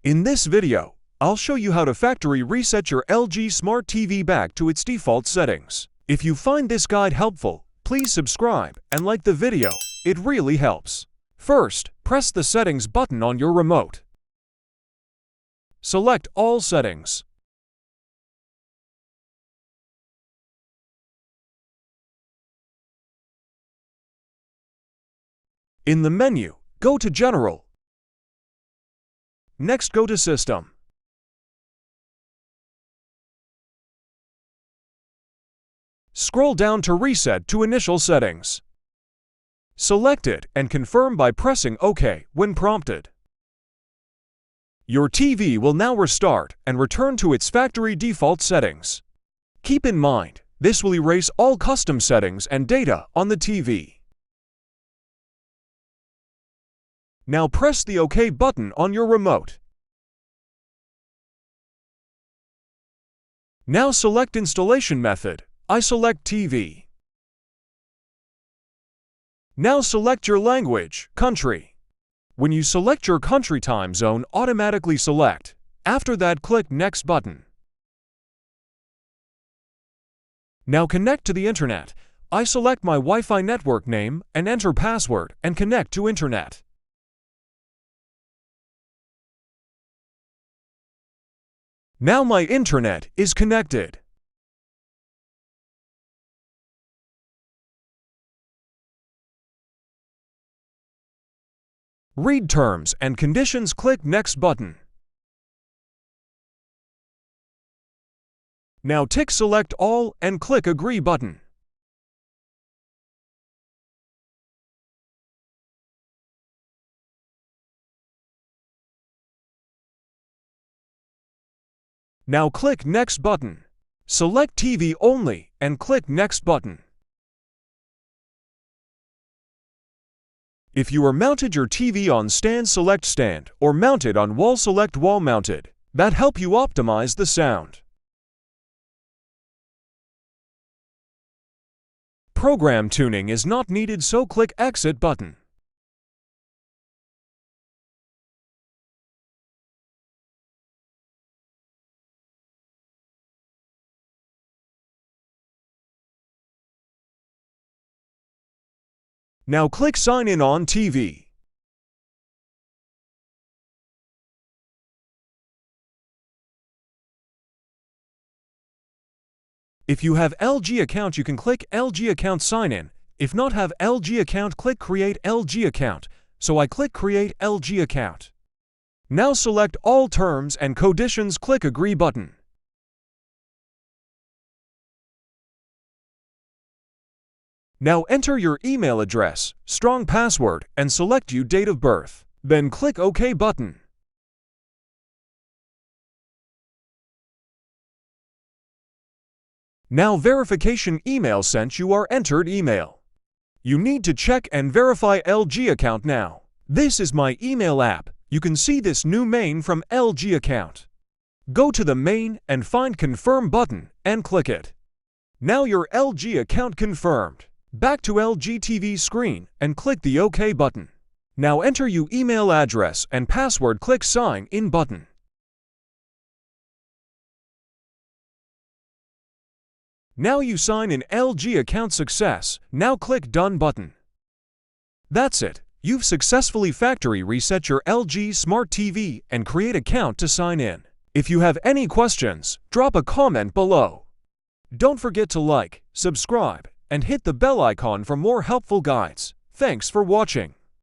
In this video, I'll show you how to factory reset your LG Smart TV back to its default settings. If you find this guide helpful, please subscribe and like the video. It really helps. First, press the Settings button on your remote. Select All Settings. In the menu, go to General. Next, go to System. Scroll down to Reset to Initial Settings. Select it and confirm by pressing OK when prompted. Your TV will now restart and return to its factory default settings. Keep in mind, this will erase all custom settings and data on the TV. Now press the OK button on your remote. Now select Installation Method. I select TV. Now select your language, country. When you select your country time zone, automatically select. After that, click Next button. Now connect to the internet. I select my Wi-Fi network name and enter password and connect to internet. Now my internet is connected. Read terms and conditions, click Next button. Now tick Select All and click Agree button. Now click Next button. Select TV only and click Next button. If you are mounted your TV on stand, select stand, or mounted on wall, select wall mounted. That help you optimize the sound. Program tuning is not needed, so click Exit button. Now click Sign in on TV. If you have LG account, you can click LG account sign in. If not have LG account, click Create LG account. So I click Create LG account. Now select all terms and conditions, click Agree button. Now enter your email address, strong password, and select your date of birth. Then click OK button. Now verification email sent you are entered email. You need to check and verify LG account now. This is my email app. You can see this new main from LG account. Go to the main and find Confirm button and click it. Now your LG account confirmed. Back to LG TV screen and click the OK button. Now enter your email address and password, click Sign in button. Now you sign in LG account success. Now click Done button. That's it. You've successfully factory reset your LG Smart TV and create account to sign in. If you have any questions, drop a comment below. Don't forget to like, subscribe, and hit the bell icon for more helpful guides. Thanks for watching.